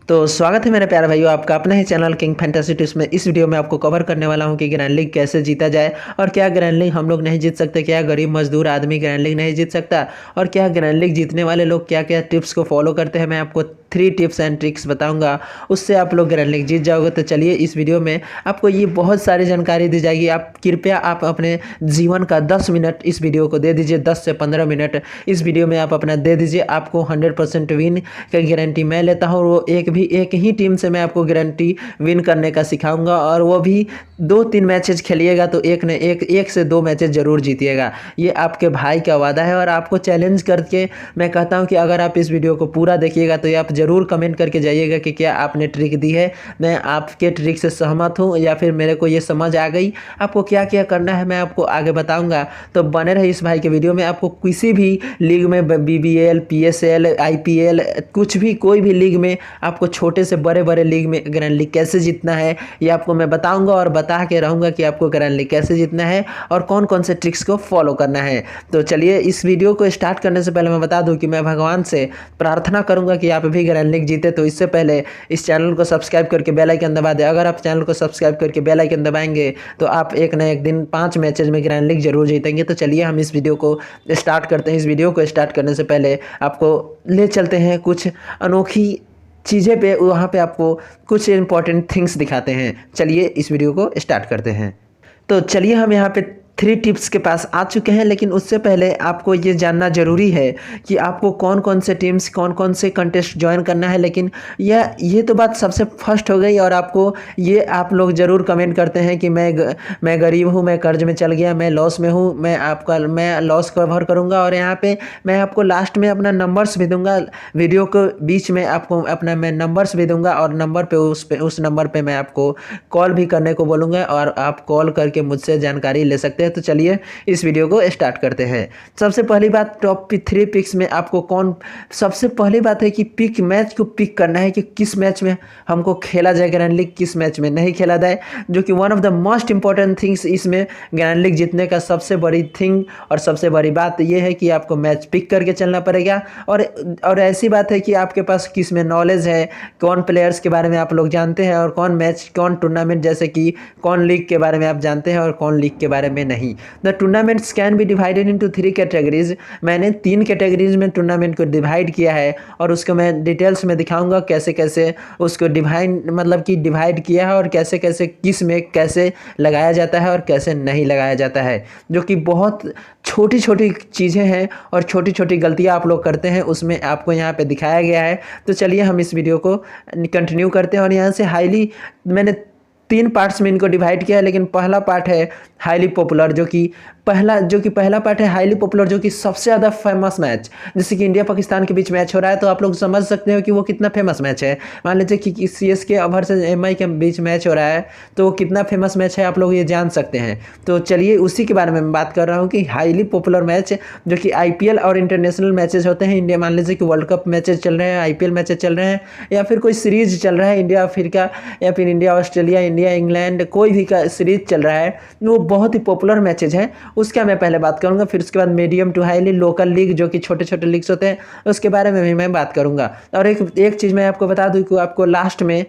तो स्वागत है मेरे प्यारे भाइयों आपका अपना ही चैनल किंग फैंटेसी टिप्स में। इस वीडियो में आपको कवर करने वाला हूं कि ग्रैंड लीग कैसे जीता जाए और क्या ग्रैंड लीग हम लोग नहीं जीत सकते, क्या गरीब मजदूर आदमी ग्रैंड लीग नहीं जीत सकता और क्या ग्रैंड लीग जीतने वाले लोग क्या क्या टिप्स को फॉलो करते हैं। मैं आपको 3 टिप्स एंड ट्रिक्स बताऊंगा, उससे आप लोग ग्रैंड लीग जीत जाओगे। तो चलिए इस वीडियो में आपको ये बहुत सारी जानकारी दी जाएगी। आप कृपया आप अपने जीवन का 10 मिनट इस वीडियो को दे दीजिए, 10 से 15 मिनट इस वीडियो में आप अपना दे दीजिए। आपको 100% विन की गारंटी मैं लेता हूँ। वो एक ही टीम से मैं आपको गारंटी विन करने का सिखाऊंगा और वो भी 2-3 मैचेज खेलिएगा तो एक से 2 मैचेज जरूर जीतिएगा। ये आपके भाई का वादा है और आपको चैलेंज करके मैं कहता हूँ कि अगर आप इस वीडियो को पूरा देखिएगा तो आप जरूर कमेंट करके जाइएगा कि क्या आपने ट्रिक दी है, मैं आपके ट्रिक से सहमत हूँ या फिर मेरे को ये समझ आ गई। आपको क्या क्या करना है मैं आपको आगे बताऊंगा, तो बने रहे इस भाई के वीडियो में। आपको किसी भी लीग में BBL, PSL, IPL कुछ भी कोई भी लीग में आपको छोटे से बड़े बड़े लीग में ग्रैंड लीग कैसे जीतना है ये आपको मैं बताऊंगा और बता के रहूंगा कि आपको ग्रैंड लीग कैसे जीतना है और कौन कौन से ट्रिक्स को फॉलो करना है। तो चलिए इस वीडियो को स्टार्ट करने से पहले मैं बता दूं कि मैं भगवान से प्रार्थना करूंगा कि आप भी ग्रैंड लीग जीते। तो इससे पहले इस चैनल को सब्सक्राइब करके बेल आइकन दबा दें। अगर आप चैनल को सब्सक्राइब करके बेल आइकन दबाएंगे तो आप एक ना एक दिन 5 मैचेज में ग्रैंड लीग जरूर जीतेंगे। तो चलिए हम इस वीडियो को स्टार्ट करते हैं। इस वीडियो को स्टार्ट करने से पहले आपको ले चलते हैं कुछ अनोखी चीज़ें पे, वहाँ पे आपको कुछ इंपॉर्टेंट थिंग्स दिखाते हैं। चलिए इस वीडियो को स्टार्ट करते हैं। तो चलिए हम यहाँ पे 3 टिप्स के पास आ चुके हैं, लेकिन उससे पहले आपको ये जानना ज़रूरी है कि आपको कौन कौन से टीम्स कौन कौन से कंटेस्ट ज्वाइन करना है। लेकिन ये तो बात सबसे फर्स्ट हो गई और आपको ये आप लोग ज़रूर कमेंट करते हैं कि मैं गरीब हूँ, मैं कर्ज में चल गया, मैं लॉस में हूँ, मैं लॉस कवर करूँगा। और यहाँ पे मैं आपको लास्ट में अपना नंबर्स भी दूंगा, वीडियो को बीच में आपको अपना मैं नंबर्स भी दूंगा और नंबर पे उस नंबर पे मैं आपको कॉल भी करने को बोलूँगा और आप कॉल करके मुझसे जानकारी ले सकते हैं। तो चलिए इस वीडियो को स्टार्ट करते हैं। सबसे पहली बात टॉप 3 पिक्स में आपको सबसे पहली बात है कि पिक मैच को पिक करना है कि किस मैच में हमको खेला जाए ग्रैंड लीग, किस मैच में नहीं खेला जाए, जो कि one of the most important things इसमें ग्रैंड लीग जीतने का सबसे बड़ी थिंग और सबसे बड़ी बात यह है कि आपको मैच पिक करके चलना पड़ेगा। और ऐसी बात है कि आपके पास किस में नॉलेज है, कौन प्लेयर्स के बारे में आप लोग जानते हैं और कौन मैच कौन टूर्नामेंट जैसे कि कौन लीग के बारे में आप जानते हैं और कौन लीग के बारे में नहीं। The tournaments can be divided into 3 categories. मैंने 3 कैटेगरीज में टूर्नामेंट को डिवाइड किया है और उसको मैं डिटेल्स में दिखाऊंगा कैसे कैसे उसको डिवाइड किया है और कैसे कैसे किस में कैसे लगाया जाता है और कैसे नहीं लगाया जाता है, जो कि बहुत छोटी छोटी चीज़ें हैं और छोटी छोटी गलतियां आप लोग करते हैं, उसमें आपको यहाँ पे दिखाया गया है। तो चलिए हम इस वीडियो को कंटिन्यू करते हैं। और यहाँ से मैंने 3 पार्ट्स में इनको डिवाइड किया है, लेकिन पहला पार्ट है हाईली पॉपुलर, जो कि पहला पार्ट है हाईली पॉपुलर, जो कि सबसे ज़्यादा फेमस मैच, जैसे कि इंडिया पाकिस्तान के बीच मैच हो रहा है तो आप लोग समझ सकते हो कि वो कितना फेमस मैच है। मान लीजिए कि CSK वर्सेस MI के बीच मैच हो रहा है तो कितना फेमस मैच है आप लोग ये जान सकते हैं। तो चलिए उसी के बारे में मैं बात कर रहा हूँ कि हाईली पॉपुलर मैच जो कि IPL और इंटरनेशनल मैचेज होते हैं। इंडिया मान लीजिए कि वर्ल्ड कप मैचेज चल रहे हैं, IPL मैचेज चल रहे हैं या फिर कोई सीरीज चल रहा है, इंडिया अफ्रीका या फिर इंडिया ऑस्ट्रेलिया, इंडिया इंग्लैंड, कोई भी का सीरीज चल रहा है, वो बहुत ही पॉपुलर मैचेज हैं। उसका मैं पहले बात करूंगा, फिर उसके बाद medium to highly local league जो कि छोटे छोटे लीग्स होते हैं उसके बारे में भी मैं बात करूंगा। और एक चीज़ मैं आपको बता दूं कि आपको लास्ट में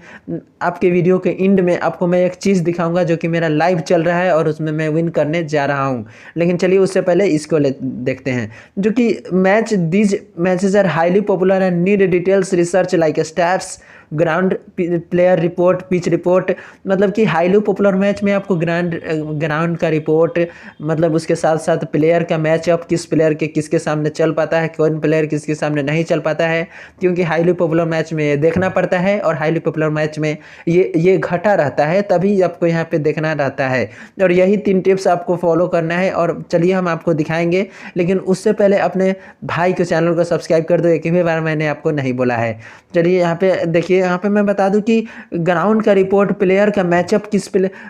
आपके वीडियो के एंड में आपको मैं एक चीज़ दिखाऊंगा जो कि मेरा लाइव चल रहा है और उसमें मैं विन करने जा रहा हूं। लेकिन चलिए उससे पहले इसको देखते हैं, जो कि these matches are highly popular and need details research like stats, ground player report, pitch report. मतलब कि हाईली पॉपुलर मैच में आपको ग्राउंड का रिपोर्ट, मतलब उसके साथ साथ प्लेयर का मैचअप, किस प्लेयर के किसके सामने चल पाता है, कौन प्लेयर किसके सामने नहीं चल पाता है, क्योंकि हाईली पॉपुलर मैच में ये देखना पड़ता है और हाईली पॉपुलर मैच में ये घटा रहता है, तभी आपको यहाँ पे देखना रहता है। और यही 3 टिप्स आपको फॉलो करना है और चलिए हम आपको दिखाएंगे। लेकिन उससे पहले अपने भाई के चैनल को सब्सक्राइब कर दो, एक भी बार मैंने आपको नहीं बोला है। चलिए यहाँ पे देखिए, यहाँ पे मैं बता दूं कि ग्राउंड का रिपोर्ट, प्लेयर का मैचअप,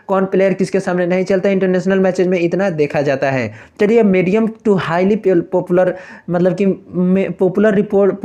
कौन प्लेयर किसके सामने नहीं चलता, इंटरनेशनल मैचेज में इतना देखा जाता है। चलिए मीडियम टू हाईली पॉपुलर, मतलब कि पॉपुलर रिपोर्ट,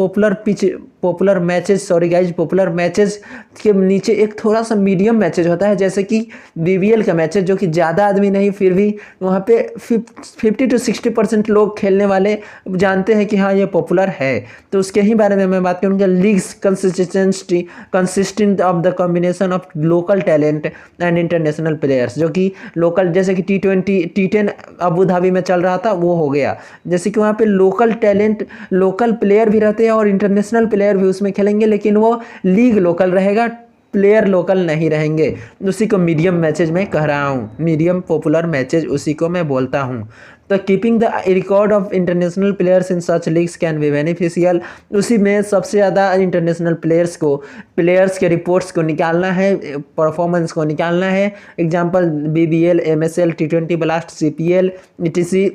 पॉपुलर मैचेज के नीचे एक थोड़ा सा मीडियम मैचेज होता है, जैसे कि BBL का मैचेज, जो कि ज़्यादा आदमी नहीं, फिर भी वहाँ पे 50 to 60% लोग खेलने वाले जानते हैं कि हाँ ये पॉपुलर है। तो उसके ही बारे में मैं बात करूँगा। Leagues consistency consistent of the combination of local talent and international players, जो कि लोकल जैसे कि T10 अबू धाबी में चल रहा था वो हो गया, जैसे कि वहाँ पे लोकल टैलेंट लोकल प्लेयर भी रहते हैं और इंटरनेशनल प्लेयर भी उसमें खेलेंगे, लेकिन वो लीग लोकल रहेगा, प्लेयर लोकल नहीं रहेंगे। उसी को मीडियम मैचेज में कह रहा हूँ, मीडियम पॉपुलर मैचेज उसी को मैं बोलता हूँ। तो keeping the record of international players in such leagues can be beneficial, उसी में सबसे ज़्यादा इंटरनेशनल प्लेयर्स के रिपोर्ट्स को निकालना है, परफॉर्मेंस को निकालना है। Example BBL, MSL, T20 blast, CPL, ETC,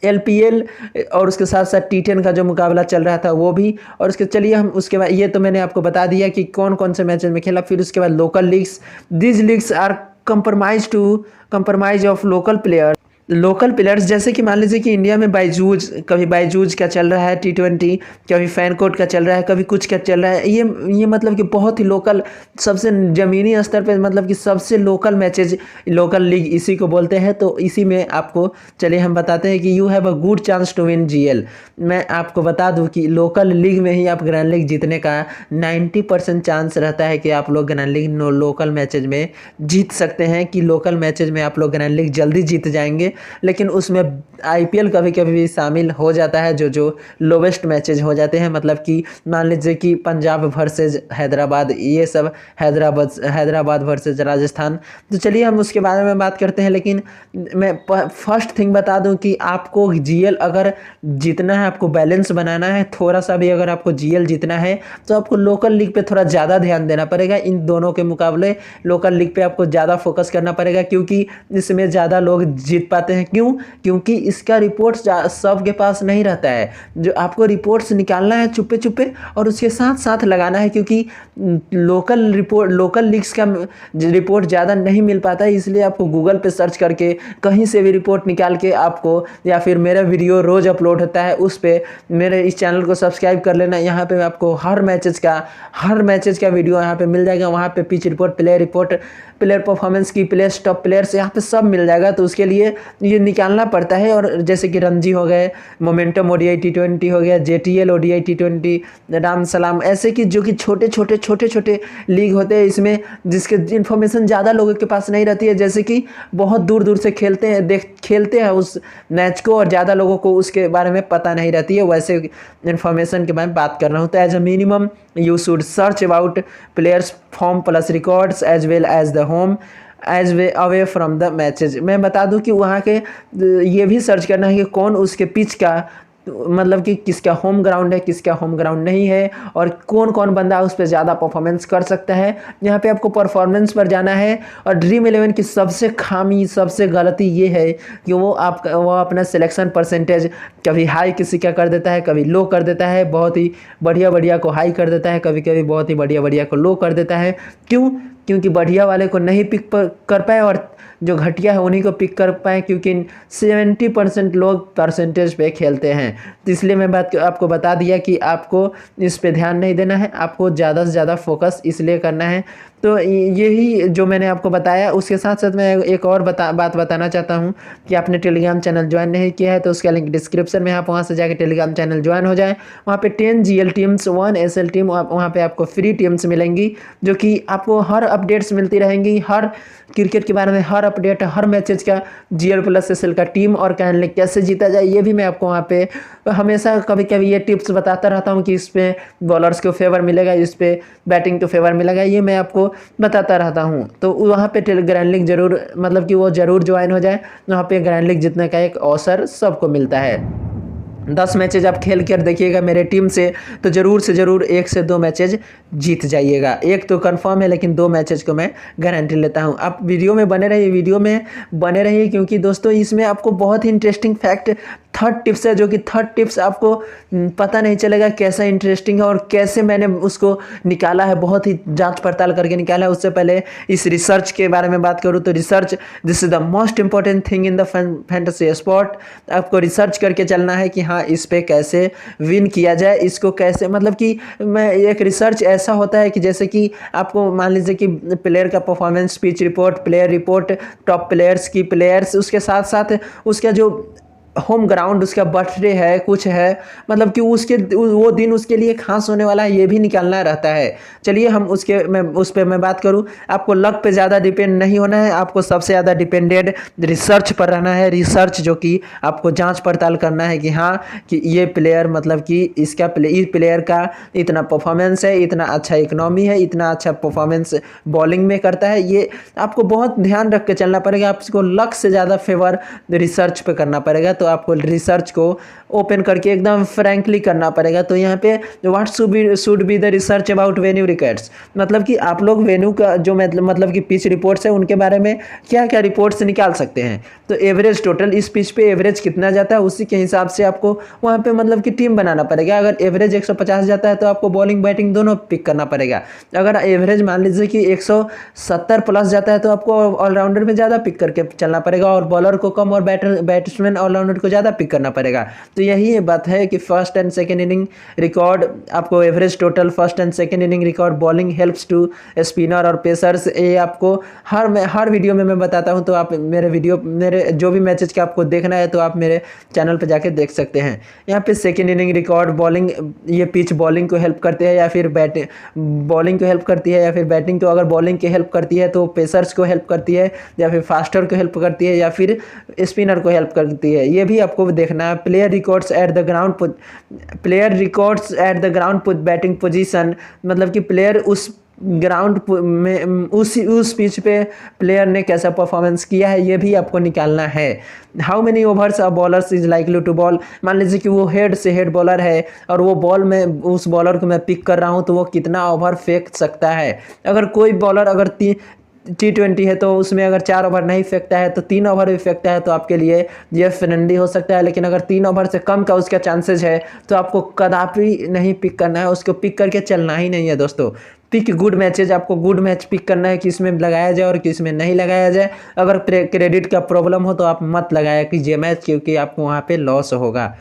LPL और उसके साथ साथ T10 का जो मुकाबला चल रहा था वो भी। और उसके चलिए हम उसके बाद, ये तो मैंने आपको बता दिया कि कौन कौन से मैचेस में खेला। फिर उसके बाद local leagues, these leagues are compromise of local players, जैसे कि मान लीजिए कि इंडिया में कभी बायजूज का चल रहा है T20, कभी फैनकोट का चल रहा है, कभी कुछ का चल रहा है। ये मतलब कि बहुत ही लोकल, सबसे ज़मीनी स्तर पे मतलब कि सबसे लोकल मैचेज लोकल लीग इसी को बोलते हैं। तो इसी में आपको चलिए हम बताते हैं कि you have a good chance to win GL। मैं आपको बता दूं कि लोकल लीग में ही आप ग्रैंड लीग जीतने का 90% चांस रहता है कि आप लोग ग्रैंड लीग लोकल मैचेज में जीत सकते हैं, कि लोकल मैचेज में आप लोग ग्रैंड लीग जल्दी जीत जाएंगे। लेकिन उसमें IPL कभी कभी भी शामिल हो जाता है, जो लोवेस्ट मैचेज हो जाते हैं, मतलब कि मान लीजिए कि पंजाब वर्सेज हैदराबाद, ये सब हैदराबाद वर्सेज राजस्थान। तो चलिए हम उसके बारे में बात करते हैं। लेकिन मैं फर्स्ट थिंग बता दूं कि आपको GL अगर जीतना है, आपको बैलेंस बनाना है, थोड़ा सा भी अगर आपको GL जीतना है तो आपको लोकल लीग पे थोड़ा ज़्यादा ध्यान देना पड़ेगा। इन दोनों के मुकाबले लोकल लीग पे आपको ज़्यादा फोकस करना पड़ेगा, क्योंकि इसमें ज़्यादा लोग जीत पाते हैं। क्योंकि इसका रिपोर्ट्स सबके पास नहीं रहता है, जो आपको रिपोर्ट्स निकालना है चुप्पे चुप्पे और उसके साथ साथ लगाना है, क्योंकि लोकल लीग्स का रिपोर्ट ज़्यादा नहीं मिल पाता है। इसलिए आपको गूगल पे सर्च करके कहीं से भी रिपोर्ट निकाल के आपको, या फिर मेरा वीडियो रोज़ अपलोड होता है उस पर मेरे इस चैनल को सब्सक्राइब कर लेना। यहाँ पे आपको हर मैचेज का वीडियो यहाँ पे मिल जाएगा। वहाँ पे pitch report, player report, player performance की, प्लेयर्स, टॉप प्लेयर्स, यहाँ पे सब मिल जाएगा। तो उसके लिए ये निकालना पड़ता है। और जैसे कि रणजी हो गए, मोमेंटम ODI T20 हो गया, JTL ODI T20, राम सलाम, ऐसे कि जो कि छोटे लीग होते हैं, इसमें जिसके इन्फॉर्मेशन ज़्यादा लोगों के पास नहीं रहती है, जैसे कि बहुत दूर से खेलते हैं उस मैच को और ज़्यादा लोगों को उसके बारे में पता नहीं रहती है, वैसे इन्फॉर्मेशन के बारे में बात कर रहा हूँ। तो as a minimum you should search about players form plus records as well as the home as way away from the matches. मैं बता दूं कि वहाँ के ये भी सर्च करना है कि कौन उसके पिच का, मतलब कि किसका होम ग्राउंड है, किसका होम ग्राउंड नहीं है, और कौन कौन बंदा उस पर ज़्यादा परफॉर्मेंस कर सकता है। यहाँ पे आपको परफॉर्मेंस पर जाना है। और ड्रीम 11 की सबसे गलती ये है कि वो अपना सिलेक्शन परसेंटेज कभी हाई किसी का कर देता है, कभी लो कर देता है, बहुत ही बढ़िया को हाई कर देता है, कभी बहुत ही बढ़िया को लो कर देता है। क्योंकि बढ़िया वाले को नहीं पिक कर पाए और जो घटिया है उन्हीं को पिक कर पाए, क्योंकि 70% लोग परसेंटेज पे खेलते हैं। तो इसलिए मैं आपको बता दिया कि आपको इस पे ध्यान नहीं देना है, आपको ज़्यादा से ज़्यादा फोकस इसलिए करना है। तो यही जो मैंने आपको बताया, उसके साथ साथ मैं एक और बात बताना चाहता हूँ कि आपने टेलीग्राम चैनल ज्वाइन नहीं किया है तो उसका लिंक डिस्क्रिप्शन में, आप वहाँ से जाकर टेलीग्राम चैनल ज्वाइन हो जाए। वहाँ पे 10 GL टीम्स, 1 SL टीम, वहाँ पे आपको फ्री टीम्स मिलेंगी, जो कि आपको हर अपडेट्स मिलती रहेंगी, हर क्रिकेट के बारे में हर अपडेट, हर मैचेज का, GL प्लस SL का टीम और ग्रैंड लीग कैसे जीता जाए, ये भी मैं आपको वहाँ पे हमेशा कभी ये टिप्स बताता रहता हूँ कि इस पे बॉलर्स को फेवर मिलेगा, इस पे बैटिंग को फेवर मिलेगा, ये मैं आपको बताता रहता हूँ। तो वहाँ पे ग्रैंड लीग जरूर, मतलब कि वो जरूर ज्वाइन हो जाए। वहाँ पे ग्रैंड लीग जीतने का एक अवसर सबको मिलता है। 10 मैचेज आप खेल कर देखिएगा मेरे टीम से, तो ज़रूर से ज़रूर 1 से 2 मैचेज जीत जाइएगा। एक तो कंफर्म है, लेकिन 2 मैचेज को मैं गारंटी लेता हूं। आप वीडियो में बने रहिए, क्योंकि दोस्तों इसमें आपको बहुत ही इंटरेस्टिंग फैक्ट, थर्ड टिप्स है, जो कि थर्ड टिप्स आपको पता नहीं चलेगा कैसा इंटरेस्टिंग है और कैसे मैंने उसको निकाला है, बहुत ही जांच पड़ताल करके निकाला है। उससे पहले इस रिसर्च के बारे में बात करूँ तो research, this is the most important thing in the fantasy sport. आपको रिसर्च करके चलना है कि हाँ इस पे कैसे विन किया जाए, इसको कैसे, मतलब कि मैं एक रिसर्च ऐसा होता है कि जैसे कि आपको मान लीजिए कि प्लेयर का performance, pitch report, player report, top players की प्लेयर्स, उसके साथ साथ उसका जो होम ग्राउंड, उसका बर्थडे है, कुछ है, मतलब कि वो दिन उसके लिए खास होने वाला है, ये भी निकालना रहता है। चलिए हम उस पर मैं बात करूँ। आपको लक पे ज़्यादा डिपेंड नहीं होना है, आपको सबसे ज़्यादा डिपेंडेंट रिसर्च पर रहना है। रिसर्च जो कि आपको जांच पड़ताल करना है कि हाँ, कि ये प्लेयर मतलब कि इस प्लेयर का इतना परफॉर्मेंस है, इतना अच्छा इकोनॉमी है, इतना अच्छा परफॉर्मेंस बॉलिंग में करता है। ये आपको बहुत ध्यान रख के चलना पड़ेगा। आपको लक से ज़्यादा फेवर रिसर्च पे करना पड़ेगा। तो आपको रिसर्च को ओपन करके एकदम फ्रैंकली करना पड़ेगा। तो यहाँ पे what should be the research about venue records, मतलब कि आप लोग वेन्यू का जो मतलब कि पिच रिपोर्ट्स है उनके बारे में क्या क्या रिपोर्ट्स निकाल सकते हैं। तो एवरेज टोटल, इस पिच पे एवरेज कितना जाता है, उसी के हिसाब से आपको वहाँ पे मतलब कि टीम बनाना पड़ेगा। अगर एवरेज 150 जाता है तो आपको बॉलिंग बैटिंग दोनों पिक करना पड़ेगा। अगर एवरेज मान लीजिए कि 170 प्लस जाता है तो आपको ऑलराउंडर में ज़्यादा पिक करके चलना पड़ेगा, और बॉलर को कम और बैट्समैन ऑलराउंडर को ज़्यादा पिक करना पड़ेगा। तो यही बात है कि first and second inning record, आपको average total, first and second inning record, bowling helps to spinner और पेसर्स, ये आपको हर वीडियो में मैं बताता हूँ। तो आप मेरे जो भी मैचेज का आपको देखना है तो आप मेरे चैनल पर जाके देख सकते हैं। यहाँ पे सेकेंड इनिंग रिकॉर्ड, बॉलिंग, ये पिच बॉलिंग को हेल्प करते हैं या फिर बॉलिंग को हेल्प करती है या फिर बैटिंग को, अगर बॉलिंग की हेल्प करती है तो पेसर्स को हेल्प करती है या फिर फास्टर को हेल्प करती है या फिर स्पिनर को हेल्प करती है, ये भी आपको देखना है। Player records at the ground batting position, मतलब कि प्लेयर उस ग्राउंड में उस पिच पे प्लेयर ने कैसा परफॉर्मेंस किया है, ये भी आपको निकालना है। How many overs a bowlers is likely to bowl, मान लीजिए कि वो हेड से हेड बॉलर है और वो बॉल में उस बॉलर को मैं पिक कर रहा हूँ तो वो कितना ओवर फेंक सकता है। अगर कोई बॉलर अगर T20 है तो उसमें अगर 4 ओवर नहीं फेंकता है तो 3 ओवर भी फेंकता है तो आपके लिए ये फ्रेंडली हो सकता है। लेकिन अगर 3 ओवर से कम का उसका चांसेस है तो आपको कदापि नहीं पिक करना है, उसको पिक करके चलना ही नहीं है दोस्तों। पिक गुड मैचेज, आपको गुड मैच पिक करना है कि इसमें लगाया जाए और किस में नहीं लगाया जाए। अगर क्रेडिट का प्रॉब्लम हो तो आप मत लगाया कीजिए मैच, क्योंकि आपको वहाँ पे लॉस होगा।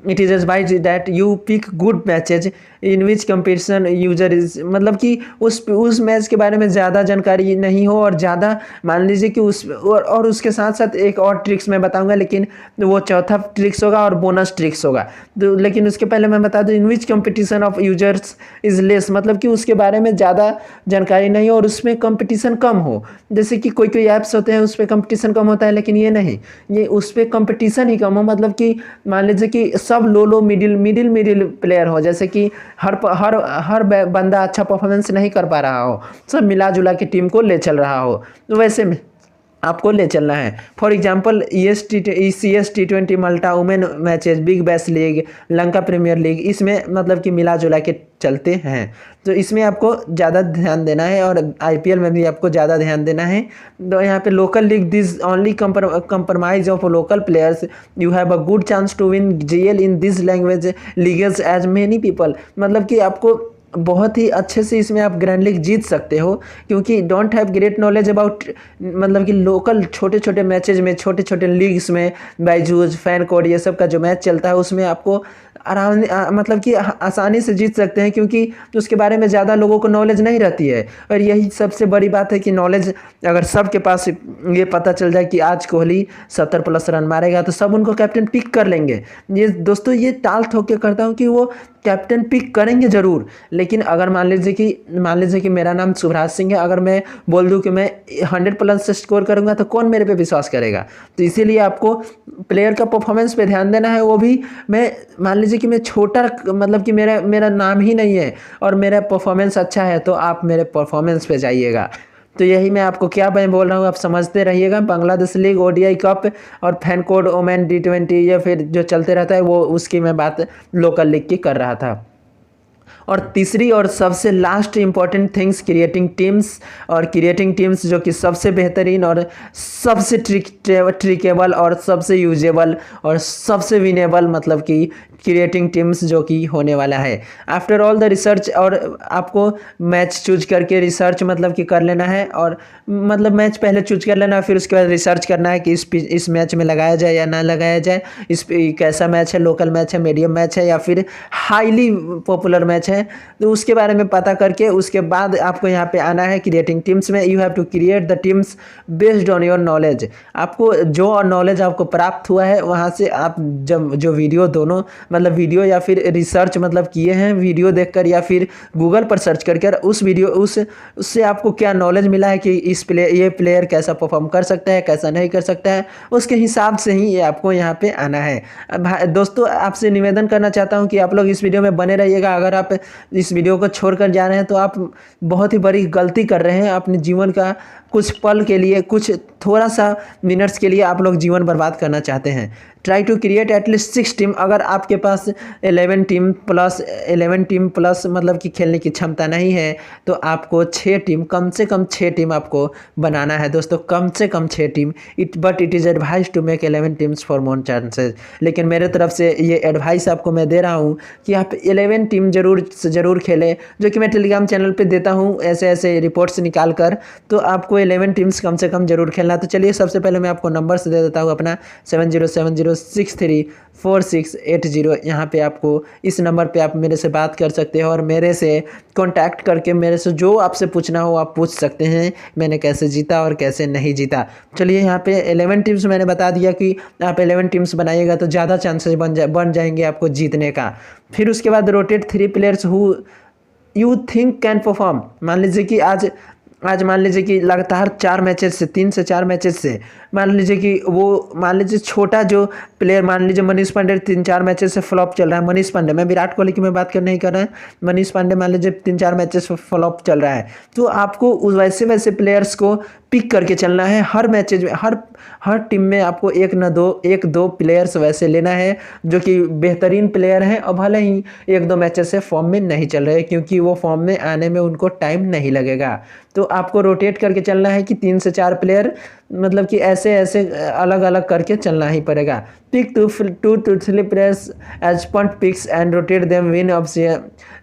It is advised that you pick good matches in which competition user is, मतलब कि उस मैच के बारे में ज़्यादा जानकारी नहीं हो और ज़्यादा मान लीजिए कि और उसके साथ साथ एक और ट्रिक्स मैं बताऊंगा, लेकिन वो चौथा ट्रिक्स होगा और बोनस ट्रिक्स होगा। तो लेकिन उसके पहले मैं बता दूं, in which competition of users is less, मतलब कि उसके बारे में ज़्यादा जानकारी नहीं हो और उसमें कंपटीशन कम हो। जैसे कि कोई ऐप्स होते हैं उस पर कंपटीशन कम होता है, लेकिन ये नहीं, ये उस पर कंपटीशन ही कम हो। मतलब कि मान लीजिए कि सब लो मिडिल प्लेयर हो, जैसे कि हर बंदा अच्छा परफॉर्मेंस नहीं कर पा रहा हो, सब मिला जुला के टीम को ले चल रहा हो, तो वैसे में आपको ले चलना है। For example ECS T20 Malta women matches, big bash league, Lanka premier league, इसमें मतलब कि मिला जुला के चलते हैं। तो इसमें आपको ज़्यादा ध्यान देना है और IPL में भी आपको ज़्यादा ध्यान देना है। तो यहाँ पे local league, this only compromise of local players, you have a good chance to win GL in this language legals as many people, मतलब कि आपको बहुत ही अच्छे से इसमें आप ग्रैंड लीग जीत सकते हो, क्योंकि don't have great knowledge about, मतलब कि लोकल छोटे छोटे मैचेज में, छोटे छोटे लीग्स में, बायजूस, फैन कोड, ये सब का जो मैच चलता है उसमें आपको मतलब कि आसानी से जीत सकते हैं, क्योंकि उसके बारे में ज़्यादा लोगों को नॉलेज नहीं रहती है। और यही सबसे बड़ी बात है कि नॉलेज अगर सबके पास ये पता चल जाए कि आज कोहली 70 प्लस रन मारेगा तो सब उनको कैप्टन पिक कर लेंगे। ये दोस्तों ये टाल ठोक के करता हूँ कि वो कैप्टन पिक करेंगे ज़रूर, लेकिन अगर मान लीजिए कि मेरा नाम शुभराज सिंह है, अगर मैं बोल दूं कि मैं 100 प्लस से स्कोर करूंगा तो कौन मेरे पे विश्वास करेगा। तो इसीलिए आपको प्लेयर का परफॉर्मेंस पे ध्यान देना है। वो भी मैं मान लीजिए कि मैं छोटा, मतलब कि मेरा नाम ही नहीं है और मेरा परफॉर्मेंस अच्छा है तो आप मेरे परफॉर्मेंस पे जाइएगा। तो यही मैं आपको क्या मैं बोल रहा हूँ आप समझते रहिएगा। बांग्लादेश लीग, ODI कप और फैन कोड ओमेन T20 या फिर जो चलते रहता है वो, उसकी मैं बात लोकल लीग की कर रहा था। और तीसरी और सबसे last important things, creating teams. और क्रिएटिंग टीम्स जो कि सबसे बेहतरीन और सबसे ट्रिकेबल और सबसे यूजेबल और सबसे विनेबल, मतलब कि क्रिएटिंग टीम्स जो कि होने वाला है। आफ्टर ऑल द रिसर्च, और आपको मैच चूज करके रिसर्च मतलब कि कर लेना है, और मतलब मैच पहले चूज कर लेना, फिर उसके बाद रिसर्च करना है कि इस मैच में लगाया जाए या ना लगाया जाए, इस कैसा मैच है, लोकल मैच है, मीडियम मैच है या फिर हाईली पॉपुलर मैच है। है, तो उसके बारे में पता करके उसके बाद आपको यहाँ पे आना है क्रिएटिंग टीम्स में। You have to create the teams based on your knowledge. आपको जो नॉलेज आपको प्राप्त हुआ है वहाँ से आप जब जो वीडियो दोनों मतलब वीडियो या फिर रिसर्च मतलब किए हैं वीडियो देखकर या फिर गूगल पर सर्च करके उस वीडियो उससे आपको क्या नॉलेज मिला है कि ये प्लेयर कैसा परफॉर्म कर सकता है कैसा नहीं कर सकता है, उसके हिसाब से ही ये आपको यहाँ पे आना है। अब दोस्तों आपसे निवेदन करना चाहता हूँ कि आप लोग इस वीडियो में बने रहिएगा। अगर आप इस वीडियो को छोड़कर जा रहे हैं तो आप बहुत ही बड़ी गलती कर रहे हैं। अपने जीवन का कुछ पल के लिए कुछ थोड़ा सा मिनट्स के लिए आप लोग जीवन बर्बाद करना चाहते हैं। Try to create at least 6 team. अगर आपके पास 11 टीम प्लस मतलब कि खेलने की क्षमता नहीं है तो आपको 6 टीम कम से कम 6 टीम आपको बनाना है दोस्तों, कम से कम 6 टीम। But it is advise to make 11 teams for more chances. लेकिन मेरे तरफ से ये एडवाइस आपको मैं दे रहा हूँ कि आप 11 टीम ज़रूर खेलें, जो कि मैं टेलीग्राम चैनल पर देता हूँ ऐसे ऐसे रिपोर्ट्स निकाल कर। तो आपको 11 टीम्स कम से कम जरूर खेलना। तो चलिए सबसे पहले मैं आपको नंबर से दे देता हूँ अपना 7070634680। यहाँ पे आपको इस नंबर पे आप मेरे से बात कर सकते हैं और मेरे से कांटेक्ट करके मेरे से जो आपसे पूछना हो आप पूछ सकते हैं, मैंने कैसे जीता और कैसे नहीं जीता। चलिए यहाँ पे 11 टीम्स मैंने बता दिया कि आप 11 टीम्स बनाइएगा तो ज़्यादा चांसेस बन जाएंगे आपको जीतने का। फिर उसके बाद rotate 3 players who you think can perform. मान लीजिए कि आज मान लीजिए कि लगातार 4 मैचेस से 3 से 4 मैचेस से मान लीजिए कि वो मान लीजिए छोटा जो प्लेयर मान लीजिए मनीष पांडे 3-4 मैचेस से फ्लॉप चल रहा है। मनीष पांडे, मैं विराट कोहली की मैं बात नहीं कर रहा है, मनीष पांडे मान लीजिए 3-4 मैचेस से फ्लॉप चल रहा है। तो आपको वैसे प्लेयर्स को पिक करके चलना है। हर मैचेज में हर टीम में आपको एक दो प्लेयर्स वैसे लेना है जो कि बेहतरीन प्लेयर हैं और भले ही 1-2 मैचेस से फॉर्म में नहीं चल रहे, क्योंकि वो फॉर्म में आने में उनको टाइम नहीं लगेगा। तो आपको रोटेट करके चलना है कि 3 से 4 प्लेयर मतलब कि ऐसे अलग अलग करके चलना ही पड़ेगा। Pick 2 to 3 players as point picks and rotate them win off.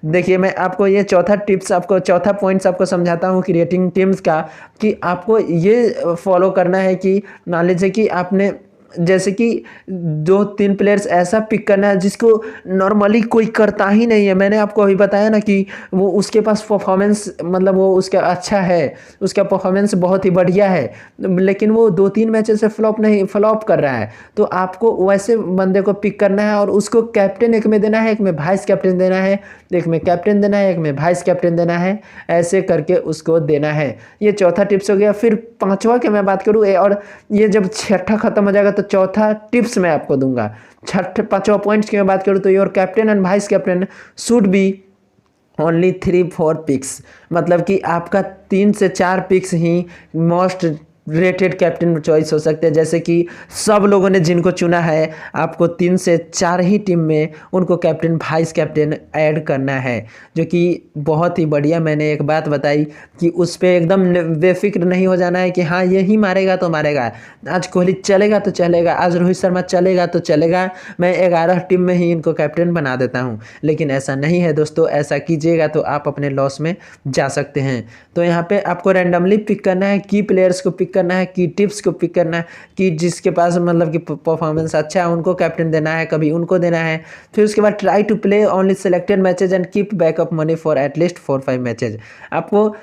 देखिए मैं आपको ये चौथा पॉइंट्स आपको समझाता हूँ क्रिएटिंग टीम्स का, कि आपको ये फॉलो करना है कि मान लीजिए कि आपने जैसे कि 2-3 प्लेयर्स ऐसा पिक करना है जिसको नॉर्मली कोई करता ही नहीं है। मैंने आपको अभी बताया ना कि वो उसके पास परफॉर्मेंस मतलब वो उसका अच्छा है, उसका परफॉर्मेंस बहुत ही बढ़िया है, लेकिन वो 2-3 मैचेस से फ्लॉप कर रहा है। तो आपको वैसे बंदे को पिक करना है और उसको कैप्टन एक में देना है, एक में वाइस कैप्टन देना है, एक में कैप्टन देना है, एक में वाइस कैप्टन देना है, ऐसे करके उसको देना है। ये चौथा टिप्स हो गया। फिर 5वां की मैं बात करूँ और ये जब 6ठा खत्म हो जाएगा तो चौथा टिप्स मैं आपको दूंगा। 5वां पॉइंट्स की मैं बात करूँ तो your captain and vice captain should be only 3-4 picks. मतलब कि आपका 3 से 4 पिक्स ही मोस्ट रेटेड कैप्टन चॉइस हो सकते हैं। जैसे कि सब लोगों ने जिनको चुना है आपको 3 से 4 ही टीम में उनको कैप्टन वाइस कैप्टन ऐड करना है, जो कि बहुत ही बढ़िया। मैंने एक बात बताई कि उस पर एकदम बेफिक्र नहीं हो जाना है कि हाँ यही मारेगा तो मारेगा, आज कोहली चलेगा तो चलेगा, आज रोहित शर्मा चलेगा तो चलेगा, मैं 11 टीम में ही इनको कैप्टन बना देता हूँ। लेकिन ऐसा नहीं है दोस्तों, ऐसा कीजिएगा तो आप अपने लॉस में जा सकते हैं। तो यहाँ पे आपको रैंडमली पिक करना है, की प्लेयर्स को पिक करना है, की टिप्स को पिक करना है, कि जिसके पास मतलब कि परफॉर्मेंस अच्छा है उनको कैप्टन देना है, कभी उनको देना है। फिर उसके बाद try to play only selected matches and keep backup money for at least 4-5 matches. आपको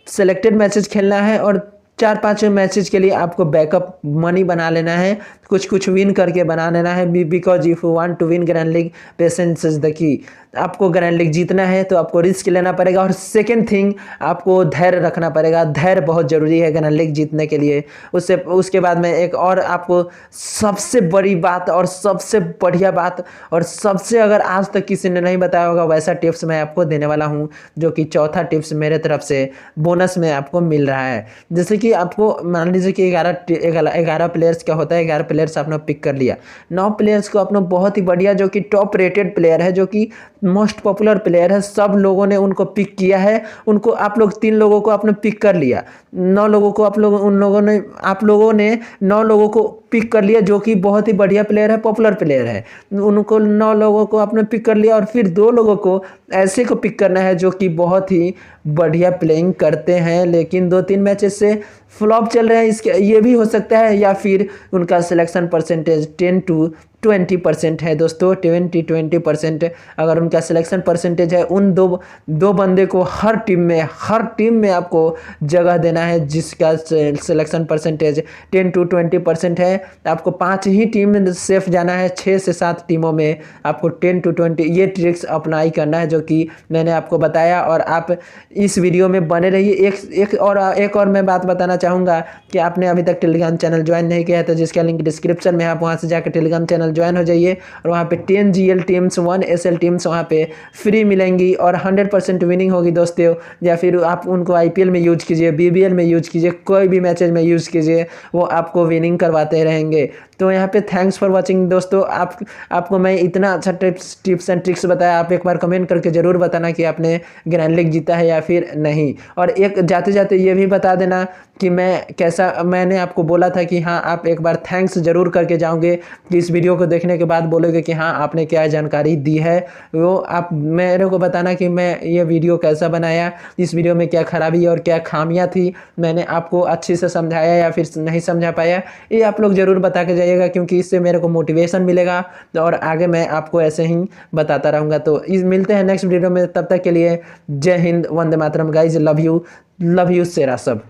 सेलेक्टेड मैचेज खेलना है और 4-5 मैचेज के लिए आपको बैकअप मनी बना लेना है, कुछ विन करके बना लेना है। Because if you want to win grand league patience is the key. आपको ग्रैंड लीग जीतना है तो आपको रिस्क लेना पड़ेगा। और सेकेंड थिंग, आपको धैर्य रखना पड़ेगा। धैर्य बहुत ज़रूरी है ग्रैंड लीग जीतने के लिए। उसके बाद में एक और आपको सबसे बड़ी बात और सबसे बढ़िया बात और सबसे अगर आज तक किसी ने नहीं बताया होगा वैसा टिप्स मैं आपको देने वाला हूँ, जो कि चौथा टिप्स मेरे तरफ से बोनस में आपको मिल रहा है। जैसे कि आपको मान लीजिए कि 11 प्लेयर्स क्या होता है, 11 प्लेयर्स आपने पिक कर लिया, 9 प्लेयर्स को आपने बहुत ही बढ़िया जो कि टॉप रेटेड प्लेयर है, जो कि मोस्ट पॉपुलर प्लेयर है, सब लोगों ने उनको पिक किया है। उनको आप लोग 3 लोगों को आपने पिक कर लिया, 9 लोगों को आप लोगों ने 9 लोगों को पिक कर लिया जो कि बहुत ही बढ़िया प्लेयर है, पॉपुलर प्लेयर है। उनको 9 लोगों को आपने पिक कर लिया और फिर 2 लोगों को ऐसे को पिक करना है जो कि बहुत ही बढ़िया प्लेइंग करते हैं, लेकिन 2-3 मैचेस से फ्लॉप चल रहे हैं। इसके ये भी हो सकता है, या फिर उनका सिलेक्शन परसेंटेज 10 to 20% है दोस्तों, 20% अगर उनका सिलेक्शन परसेंटेज है, उन दो बंदे को हर टीम में आपको जगह देना है जिसका सिलेक्शन परसेंटेज 10 to 20% है। आपको 5 ही टीम सेफ जाना है, 6 से 7 टीमों में आपको 10 to 20 ये ट्रिक्स अप्लाई करना है जो कि मैंने आपको बताया। और आप इस वीडियो में बने रहिए। एक और मैं बात बताना चाहूँगा कि आपने अभी तक टेलीग्राम चैनल ज्वाइन नहीं किया है तो जिसका लिंक डिस्क्रिप्शन में, आप वहाँ से जाकर टेलीग्राम चैनल ज्वाइन हो जाइए और वहाँ पे 10 GL टीम्स 1 SL टीम्स वहाँ पे फ्री मिलेंगी और 100% विनिंग होगी दोस्तों। या फिर आप उनको IPL में यूज कीजिए, BBL में यूज कीजिए, कोई भी मैचेज में यूज कीजिए, वो आपको विनिंग करवाते रहेंगे। तो यहाँ पे थैंक्स फॉर वॉचिंग दोस्तों। आपको मैं इतना अच्छा टिप्स एंड ट्रिक्स बताया, आप एक बार कमेंट करके ज़रूर बताना कि आपने ग्रैंड लीग जीता है या फिर नहीं। और एक जाते जाते ये भी बता देना कि मैंने आपको बोला था कि हाँ आप एक बार थैंक्स ज़रूर करके जाओगे, कि इस वीडियो को देखने के बाद बोलोगे कि हाँ आपने क्या जानकारी दी है, वो आप मेरे को बताना कि मैं ये वीडियो कैसा बनाया, इस वीडियो में क्या खराबी और क्या खामियां थी, मैंने आपको अच्छे से समझाया या फिर नहीं समझा पाया, ये आप लोग ज़रूर बता के जाइएगा, क्योंकि इससे मेरे को मोटिवेशन मिलेगा और आगे मैं आपको ऐसे ही बताता रहूँगा। तो मिलते हैं नेक्स्ट वीडियो में, तब तक के लिए जय Hind, Vande Mataram guys, love you शेरा सब।